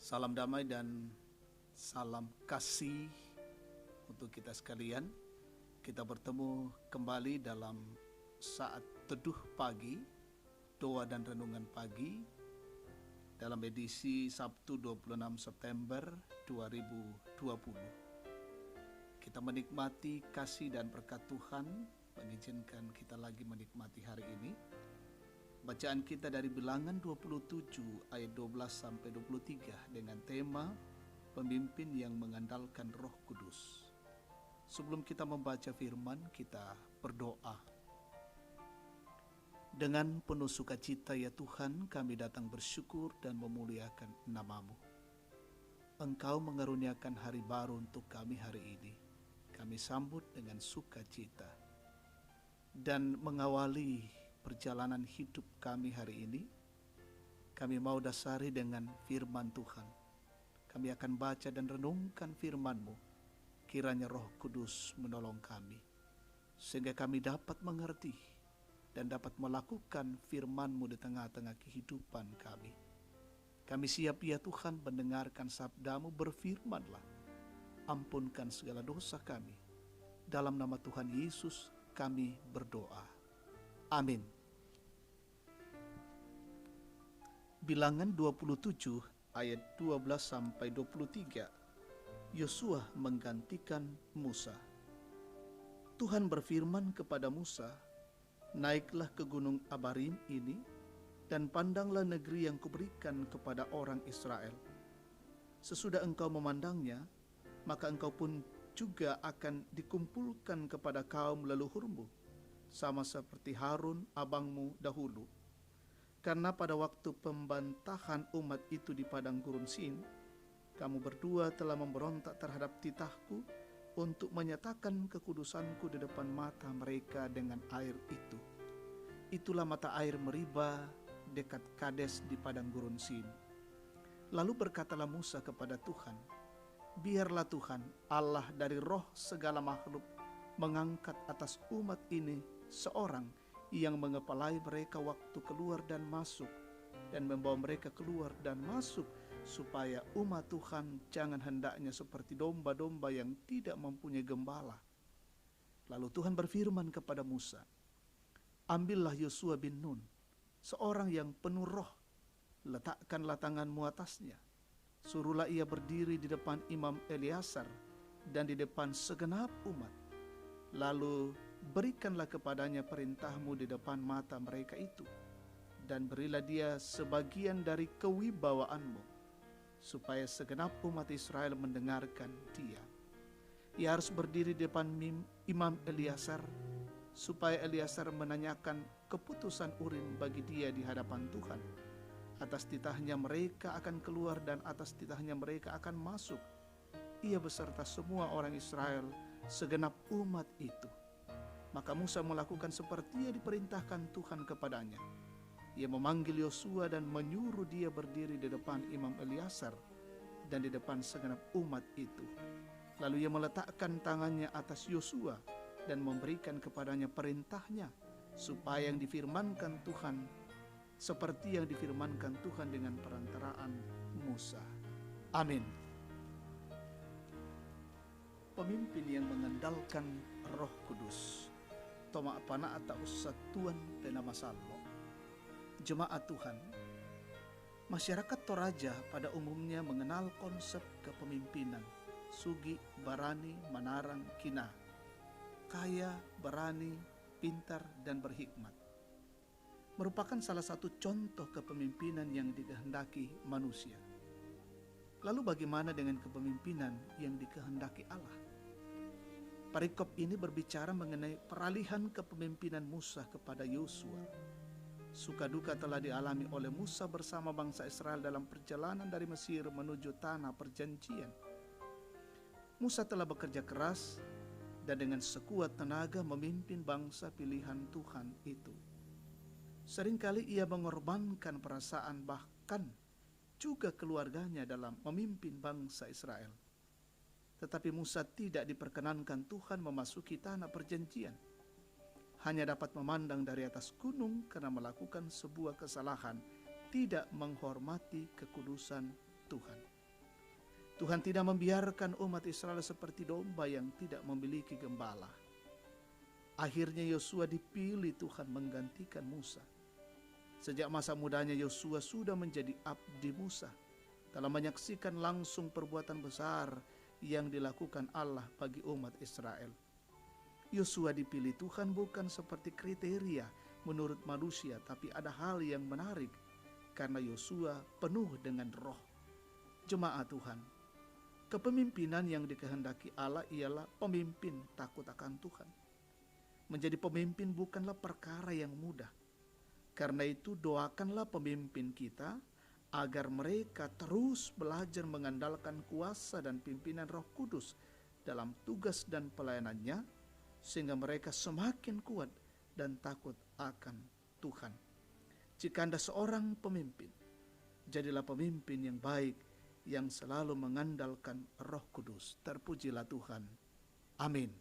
Salam damai dan salam kasih untuk kita sekalian. Kita bertemu kembali dalam saat teduh pagi, doa dan renungan pagi dalam edisi Sabtu 26 September 2020. Kita menikmati kasih dan berkat Tuhan, mengizinkan kita lagi menikmati hari ini. Bacaan kita dari Bilangan 27 ayat 12 sampai 23 dengan tema pemimpin yang mengandalkan Roh Kudus. Sebelum kita membaca firman, kita berdoa. Dengan penuh sukacita ya Tuhan, kami datang bersyukur dan memuliakan nama-Mu. Engkau mengaruniakan hari baru untuk kami hari ini. Kami sambut dengan sukacita dan mengawali perjalanan hidup kami hari ini. Kami mau dasari dengan firman Tuhan. Kami akan baca dan renungkan firman-Mu. Kiranya Roh Kudus menolong kami, sehingga kami dapat mengerti dan dapat melakukan firman-Mu di tengah-tengah kehidupan kami. Kami siap ya Tuhan mendengarkan sabda-Mu, berfirman-Lah. Ampunkan segala dosa kami. Dalam nama Tuhan Yesus kami berdoa. Amin. Bilangan 27 ayat 12 sampai 23. Yosua menggantikan Musa. Tuhan berfirman kepada Musa, "Naiklah ke gunung Abarim ini dan pandanglah negeri yang kuberikan kepada orang Israel. Sesudah engkau memandangnya, maka engkau pun juga akan dikumpulkan kepada kaum leluhurmu, sama seperti Harun abangmu dahulu. Karena pada waktu pembantahan umat itu di padang gurun Sin, kamu berdua telah memberontak terhadap titahku untuk menyatakan kekudusanku di depan mata mereka dengan air itu. Itulah mata air Meriba dekat Kades di padang gurun Sin." Lalu berkatalah Musa kepada Tuhan, "Biarlah Tuhan, Allah dari roh segala makhluk, mengangkat atas umat ini seorang yang mengepalai mereka waktu keluar dan masuk, dan membawa mereka keluar dan masuk, supaya umat Tuhan jangan hendaknya seperti domba-domba yang tidak mempunyai gembala." Lalu Tuhan berfirman kepada Musa, "Ambillah Yosua bin Nun, seorang yang penuh roh, letakkanlah tanganmu atasnya. Suruhlah ia berdiri di depan Imam Eleazar dan di depan segenap umat. Lalu berikanlah kepadanya perintahmu di depan mata mereka itu, dan berilah dia sebagian dari kewibawaanmu, supaya segenap umat Israel mendengarkan dia. Ia harus berdiri di depan Imam Eleazar, supaya Eleazar menanyakan keputusan Urim bagi dia di hadapan Tuhan. Atas titahnya mereka akan keluar dan atas titahnya mereka akan masuk, ia beserta semua orang Israel, segenap umat itu." Maka Musa melakukan seperti yang diperintahkan Tuhan kepadanya. Ia memanggil Yosua dan menyuruh dia berdiri di depan Imam Eleazar dan di depan segenap umat itu. Lalu ia meletakkan tangannya atas Yosua dan memberikan kepadanya perintahnya, supaya yang difirmankan Tuhan seperti yang difirmankan Tuhan dengan perantaraan Musa. Amin. Pemimpin yang mengandalkan Roh Kudus. Toma pana ata usatuan penama salmo. Jemaat Tuhan, masyarakat Toraja pada umumnya mengenal konsep kepemimpinan Sugi, Barani, Manarang, Kina, kaya, berani, pintar, dan berhikmat. Merupakan salah satu contoh kepemimpinan yang dikehendaki manusia. Lalu bagaimana dengan kepemimpinan yang dikehendaki Allah? Perikop ini berbicara mengenai peralihan kepemimpinan Musa kepada Yosua. Suka duka telah dialami oleh Musa bersama bangsa Israel dalam perjalanan dari Mesir menuju tanah perjanjian. Musa telah bekerja keras dan dengan sekuat tenaga memimpin bangsa pilihan Tuhan itu. Seringkali ia mengorbankan perasaan bahkan juga keluarganya dalam memimpin bangsa Israel. Tetapi Musa tidak diperkenankan Tuhan memasuki tanah perjanjian. Hanya dapat memandang dari atas gunung karena melakukan sebuah kesalahan, tidak menghormati kekudusan Tuhan. Tuhan tidak membiarkan umat Israel seperti domba yang tidak memiliki gembala. Akhirnya Yosua dipilih Tuhan menggantikan Musa. Sejak masa mudanya Yosua sudah menjadi abdi Musa dalam menyaksikan langsung perbuatan besar yang dilakukan Allah bagi umat Israel. Yosua dipilih Tuhan bukan seperti kriteria menurut manusia, tapi ada hal yang menarik karena Yosua penuh dengan roh. Jemaat Tuhan, kepemimpinan yang dikehendaki Allah ialah pemimpin takut akan Tuhan. Menjadi pemimpin bukanlah perkara yang mudah. Karena itu doakanlah pemimpin kita agar mereka terus belajar mengandalkan kuasa dan pimpinan Roh Kudus dalam tugas dan pelayanannya, sehingga mereka semakin kuat dan takut akan Tuhan. Jika Anda seorang pemimpin, jadilah pemimpin yang baik yang selalu mengandalkan Roh Kudus. Terpujilah Tuhan. Amin.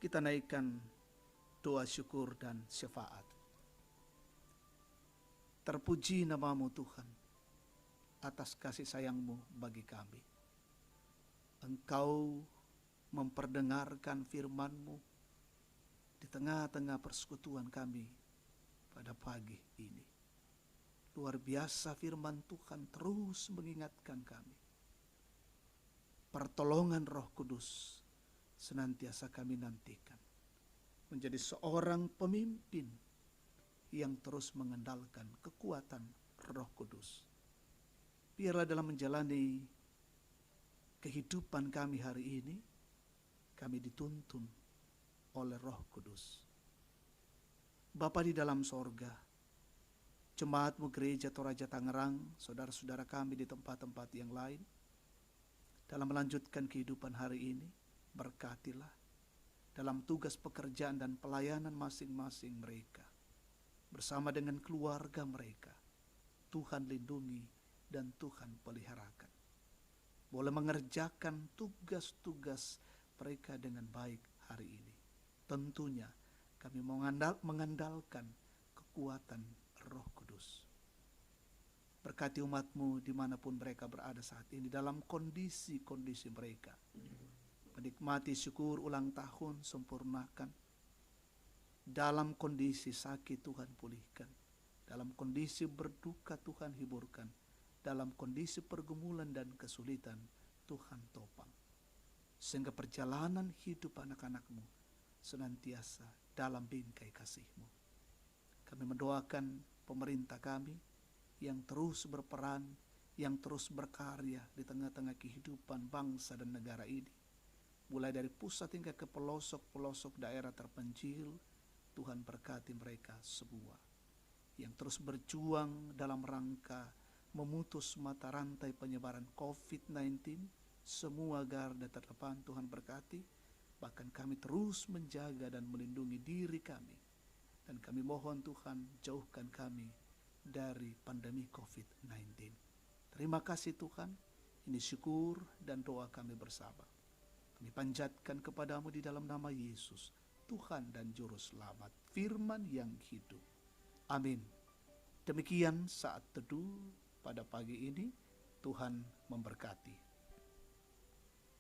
Kita naikkan doa syukur dan syafaat. Terpuji namamu Tuhan atas kasih sayangmu bagi kami. Engkau memperdengarkan firman-Mu di tengah-tengah persekutuan kami pada pagi ini. Luar biasa firman Tuhan terus mengingatkan kami. Pertolongan Roh Kudus senantiasa kami nantikan. Menjadi seorang pemimpin yang terus mengandalkan kekuatan Roh Kudus. Biarlah dalam menjalani kehidupan kami hari ini, kami dituntun oleh Roh Kudus. Bapa di dalam sorga, jemaat-Mu Gereja Toraja Tangerang, saudara-saudara kami di tempat-tempat yang lain, dalam melanjutkan kehidupan hari ini, berkatilah dalam tugas pekerjaan dan pelayanan masing-masing mereka. Bersama dengan keluarga mereka, Tuhan lindungi dan Tuhan peliharakan. Boleh mengerjakan tugas-tugas mereka dengan baik hari ini. Tentunya kami mengandalkan kekuatan Roh Kudus. Berkati umat-Mu dimanapun mereka berada saat ini, dalam kondisi-kondisi mereka. Menikmati syukur ulang tahun, sempurnakan. Dalam kondisi sakit Tuhan pulihkan. Dalam kondisi berduka Tuhan hiburkan. Dalam kondisi pergumulan dan kesulitan Tuhan topang. Sehingga perjalanan hidup anak-anak-Mu senantiasa dalam bingkai kasih-Mu. Kami mendoakan pemerintah kami yang terus berperan, yang terus berkarya di tengah-tengah kehidupan bangsa dan negara ini. Mulai dari pusat hingga ke pelosok-pelosok daerah terpencil, Tuhan berkati mereka semua. Yang terus berjuang dalam rangka memutus mata rantai penyebaran COVID-19, semua garda terdepan Tuhan berkati. Bahkan kami terus menjaga dan melindungi diri kami. Dan kami mohon Tuhan jauhkan kami dari pandemi COVID-19. Terima kasih Tuhan, ini syukur dan doa kami bersama. Kami panjatkan kepadamu di dalam nama Yesus, Tuhan dan Juru Selamat, firman yang hidup. Amin. Demikian saat teduh pada pagi ini, Tuhan memberkati.